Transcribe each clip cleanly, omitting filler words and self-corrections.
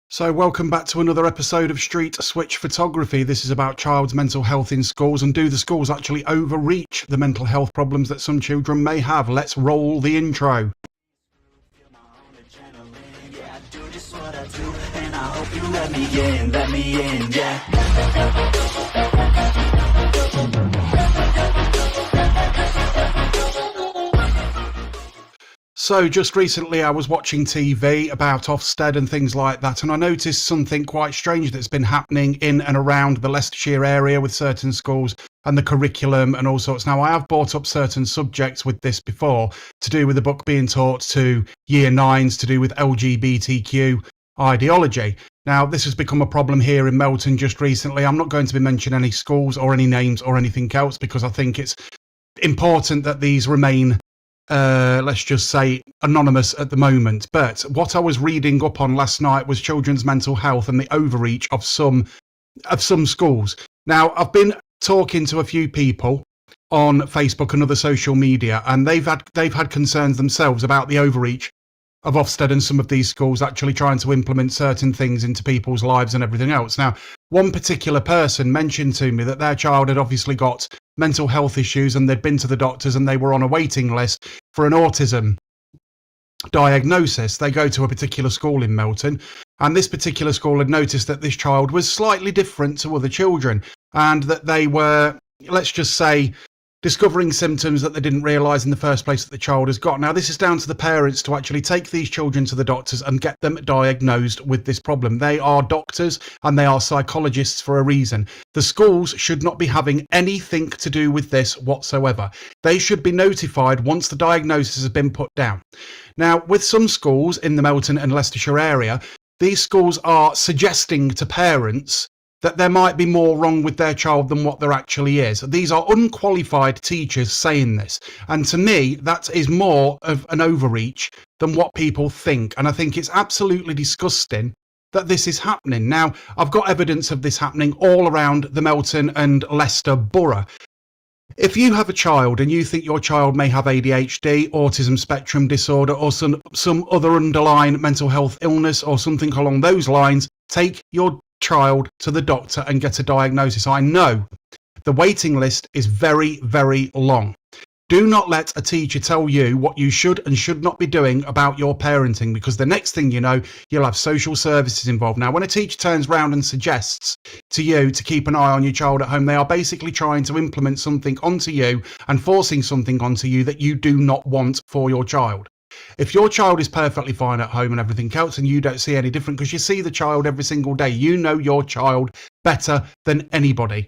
So welcome back to another episode of Street Switch Photography. This is about child's mental health in schools, and do the schools actually overreach the mental health problems that some children may have? Let's roll the intro. So just recently I was watching TV about Ofsted and things like that, and I noticed something quite strange that's been happening in and around the Leicestershire area with certain schools and the curriculum and all sorts. Now, I have brought up certain subjects with this before, to do with the book being taught to year 9s, to do with LGBTQ ideology. Now, this has become a problem here in Melton just recently. I'm not going to be mentioning any schools or any names or anything else, because I think it's important that these remain let's just say anonymous at the moment. But what I was reading up on last night was children's mental health and the overreach of some schools. Now, I've been talking to a few people on Facebook and other social media, and they've had concerns themselves about the overreach of Ofsted and some of these schools actually trying to implement certain things into people's lives and everything else. Now, one particular person mentioned to me that their child had obviously got mental health issues, and they'd been to the doctors and they were on a waiting list for an autism diagnosis. They go to a particular school in Melton, and this particular school had noticed that this child was slightly different to other children, and that they were, let's just say, discovering symptoms that they didn't realise in the first place that the child has got. Now, this is down to the parents to actually take these children to the doctors and get them diagnosed with this problem. They are doctors and they are psychologists for a reason. The schools should not be having anything to do with this whatsoever. They should be notified once the diagnosis has been put down. Now, with some schools in the Melton and Leicestershire area, these schools are suggesting to parents that there might be more wrong with their child than what there actually is. These are unqualified teachers saying this. And to me, that is more of an overreach than what people think. And I think it's absolutely disgusting that this is happening. Now, I've got evidence of this happening all around the Melton and Leicester borough. If you have a child and you think your child may have ADHD, autism spectrum disorder, or some other underlying mental health illness or something along those lines, take your child to the doctor and get a diagnosis. I know the waiting list is very, very long. Do not let a teacher tell you what you should and should not be doing about your parenting, because the next thing you know, you'll have social services involved. Now, when a teacher turns around and suggests to you to keep an eye on your child at home, they are basically trying to implement something onto you and forcing something onto you that you do not want for your child. If your child is perfectly fine at home and everything else, and you don't see any different because you see the child every single day, you know your child better than anybody.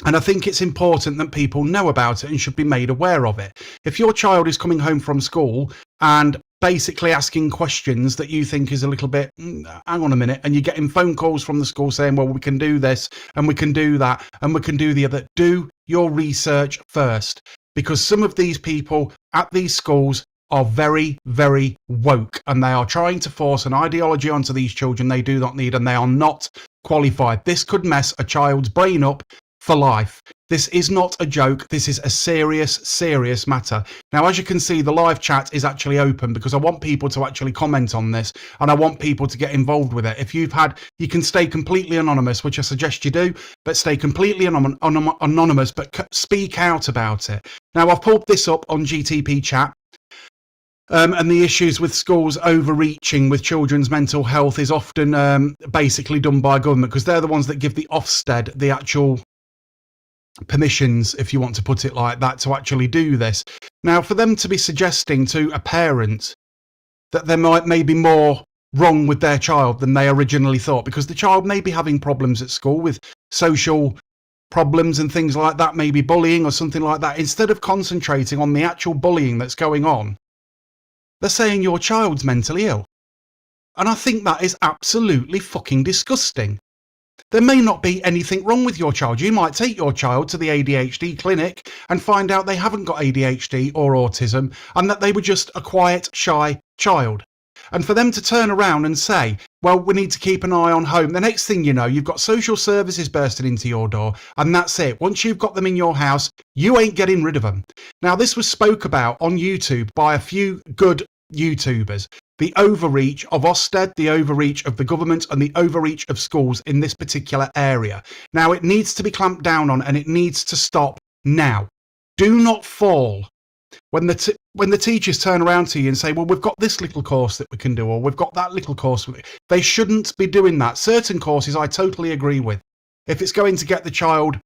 And I think it's important that people know about it and should be made aware of it. If your child is coming home from school and basically asking questions that you think is a little bit, hang on a minute, and you're getting phone calls from the school saying, well, we can do this and we can do that and we can do the other, do your research first, because some of these people at these schools are very, very woke, and they are trying to force an ideology onto these children they do not need, and they are not qualified. This could mess a child's brain up for life. This is not a joke. This is a serious, serious matter. Now, as you can see, the live chat is actually open because I want people to actually comment on this, and I want people to get involved with it. If you can stay completely anonymous, which I suggest you do, but stay completely anonymous, but speak out about it. Now, I've pulled this up on GTP chat. And the issues with schools overreaching with children's mental health is often basically done by government, because they're the ones that give the Ofsted the actual permissions, if you want to put it like that, to actually do this. Now, for them to be suggesting to a parent that there may be more wrong with their child than they originally thought, because the child may be having problems at school with social problems and things like that, maybe bullying or something like that, instead of concentrating on the actual bullying that's going on, they're saying your child's mentally ill. And I think that is absolutely fucking disgusting. There may not be anything wrong with your child. You might take your child to the ADHD clinic and find out they haven't got ADHD or autism, and that they were just a quiet, shy child. And for them to turn around and say, well, we need to keep an eye on home, the next thing you know, you've got social services bursting into your door, and that's it. Once you've got them in your house, you ain't getting rid of them. Now, this was spoke about on YouTube by a few good YouTubers. The overreach of Ofsted, the overreach of the government, and the overreach of schools in this particular area. Now, it needs to be clamped down on, and it needs to stop now. Do not fall when the teachers turn around to you and say, well, we've got this little course that we can do, or we've got that little course. They shouldn't be doing that. Certain courses I totally agree with. If it's going to get the child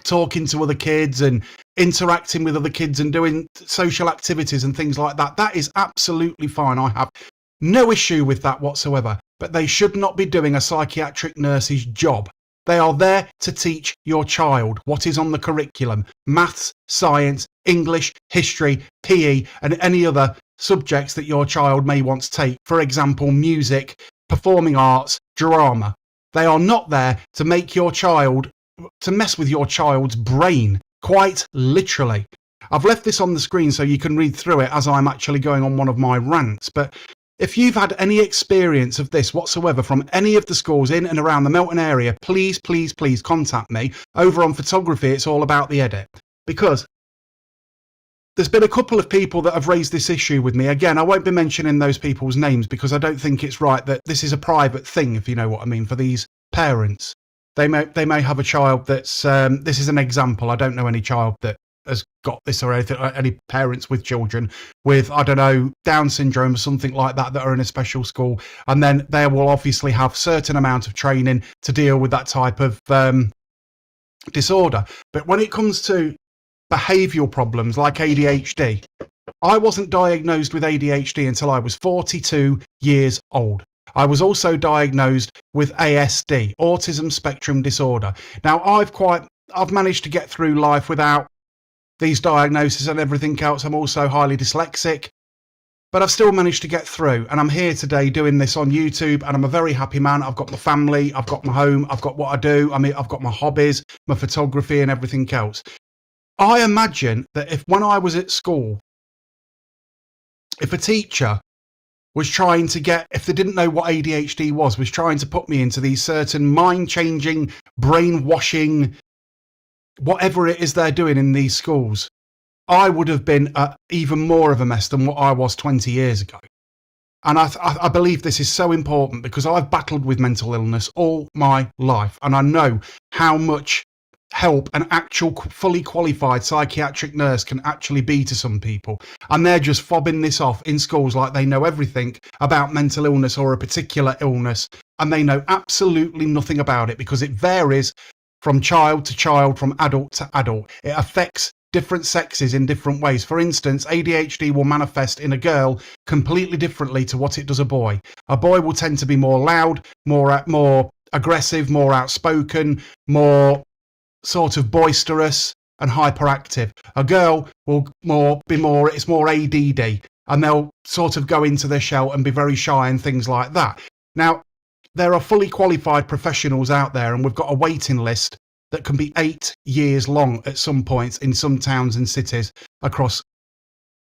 talking to other kids and interacting with other kids and doing social activities and things like that, that is absolutely fine. I have no issue with that whatsoever. But they should not be doing a psychiatric nurse's job. They are there to teach your child what is on the curriculum: maths, science, English, history, PE, and any other subjects that your child may want to take. For example, music, performing arts, drama. They are not there to make your child, to mess with your child's brain, quite literally. I've left this on the screen so you can read through it as I'm actually going on one of my rants, but if you've had any experience of this whatsoever from any of the schools in and around the Melton area, please, please, please contact me. Over on photography, it's all about the edit. Because there's been a couple of people that have raised this issue with me. Again, I won't be mentioning those people's names because I don't think it's right that this is a private thing, if you know what I mean, for these parents. They may have a child that's, this is an example, I don't know any child that has got this or anything, any parents with children with, I don't know, Down syndrome or something like that are in a special school, and then they will obviously have certain amount of training to deal with that type of disorder. But when it comes to behavioural problems like ADHD, I wasn't diagnosed with ADHD until I was 42 years old. I was also diagnosed with ASD, autism spectrum disorder. Now, I've managed to get through life without these diagnoses and everything else. I'm also highly dyslexic, but I've still managed to get through, and I'm here today doing this on YouTube, and I'm a very happy man. I've got my family, I've got my home, I've got what I do. I mean, I've got my hobbies, my photography and everything else. I imagine that when I was at school, if a teacher was trying to if they didn't know what ADHD was trying to put me into these certain mind-changing, brainwashing, whatever it is they're doing in these schools, I would have been even more of a mess than what I was 20 years ago. And I believe this is so important because I've battled with mental illness all my life, and I know how much help an actual fully qualified psychiatric nurse can actually be to some people. And they're just fobbing this off in schools like they know everything about mental illness or a particular illness, and they know absolutely nothing about it because it varies from child to child, from adult to adult. It affects different sexes in different ways. For instance, ADHD will manifest in a girl completely differently to what it does a boy. A boy will tend to be more loud, more aggressive, more outspoken, more sort of boisterous and hyperactive. A girl will it's more ADD, and they'll sort of go into their shell and be very shy and things like that. Now, there are fully qualified professionals out there, and we've got a waiting list that can be 8 years long at some points in some towns and cities across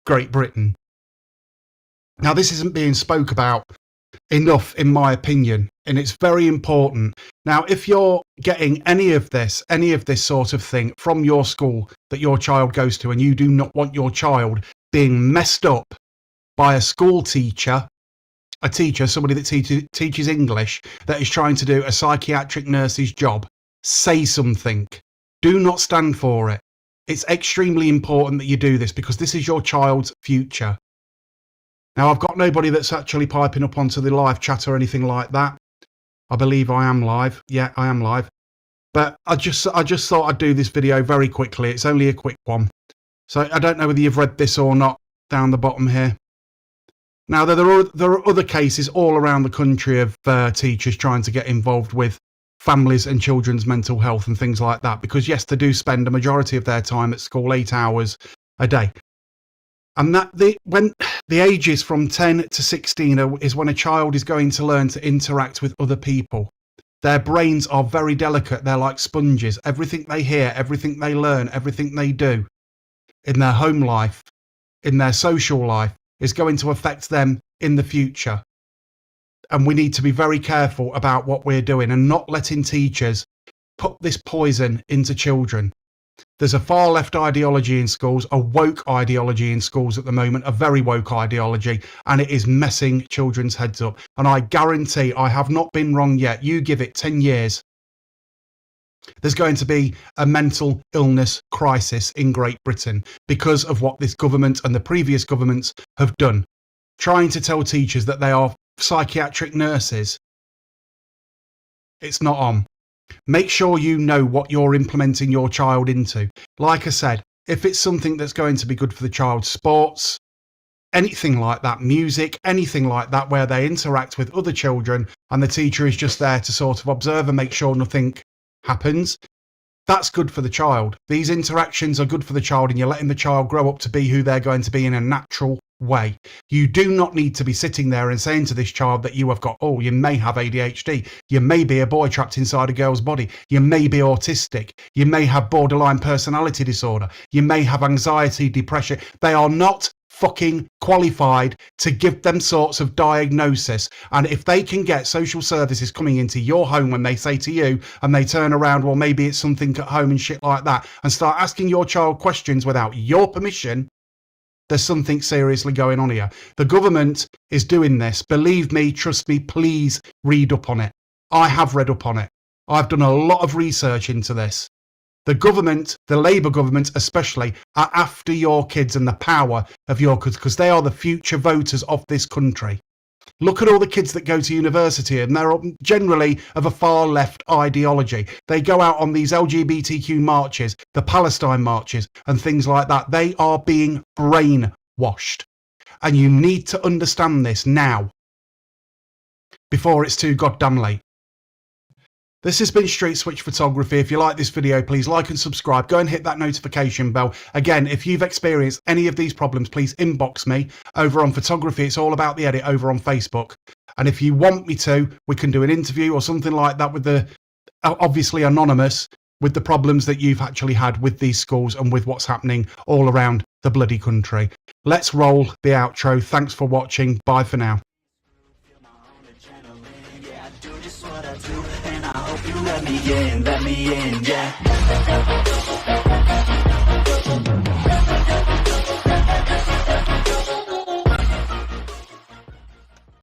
Great Britain. Now, this isn't being spoke about enough, in my opinion, and it's very important. Now, if you're getting any of this sort of thing from your school that your child goes to, and you do not want your child being messed up by a school teacher, somebody that teaches English, that is trying to do a psychiatric nurse's job, say something. Do not stand for it. It's extremely important that you do this because this is your child's future. Now, I've got nobody that's actually piping up onto the live chat or anything like that. I believe I am live. Yeah, I am live. But I just thought I'd do this video very quickly. It's only a quick one. So I don't know whether you've read this or not down the bottom here. Now, there are other cases all around the country of teachers trying to get involved with families and children's mental health and things like that. Because, yes, they do spend a majority of their time at school, 8 hours a day. And when the ages from 10 to 16 is when a child is going to learn to interact with other people. Their brains are very delicate. They're like sponges. Everything they hear, everything they learn, everything they do in their home life, in their social life, is going to affect them in the future. And we need to be very careful about what we're doing and not letting teachers put this poison into children. There's a far left ideology in schools, a woke ideology in schools at the moment, a very woke ideology, and it is messing children's heads up. And I guarantee, I have not been wrong yet, you give it 10 years, there's going to be a mental illness crisis in Great Britain because of what this government and the previous governments have done. Trying to tell teachers that they are psychiatric nurses. It's not on. Make sure you know what you're implementing your child into. Like I said, if it's something that's going to be good for the child, sports, anything like that, music, anything like that, where they interact with other children and the teacher is just there to sort of observe and make sure nothing happens, that's good for the child. These interactions are good for the child, and you're letting the child grow up to be who they're going to be in a natural way. You do not need to be sitting there and saying to this child that you have got, oh, you may have ADHD, you may be a boy trapped inside a girl's body, you may be autistic, you may have borderline personality disorder, you may have anxiety, depression. They are not fucking qualified to give them sorts of diagnosis. And if they can get social services coming into your home when they say to you, and they turn around, well, maybe it's something at home and shit like that, and start asking your child questions without your permission, there's something seriously going on here. The government is doing this. Believe me, trust me, please read up on it. I have read up on it. I've done a lot of research into this. The government, the Labour government especially, are after your kids and the power of your kids because they are the future voters of this country. Look at all the kids that go to university, and they're generally of a far left ideology. They go out on these LGBTQ marches, the Palestine marches and things like that. They are being brainwashed. And you need to understand this now before it's too goddamn late. This has been Street Switch Photography. If you like this video, please like and subscribe. Go and hit that notification bell. Again, if you've experienced any of these problems, please inbox me over on Photography. It's all about the edit over on Facebook. And if you want me to, we can do an interview or something like that with the, obviously anonymous, with the problems that you've actually had with these schools and with what's happening all around the bloody country. Let's roll the outro. Thanks for watching. Bye for now. You let me in, yeah.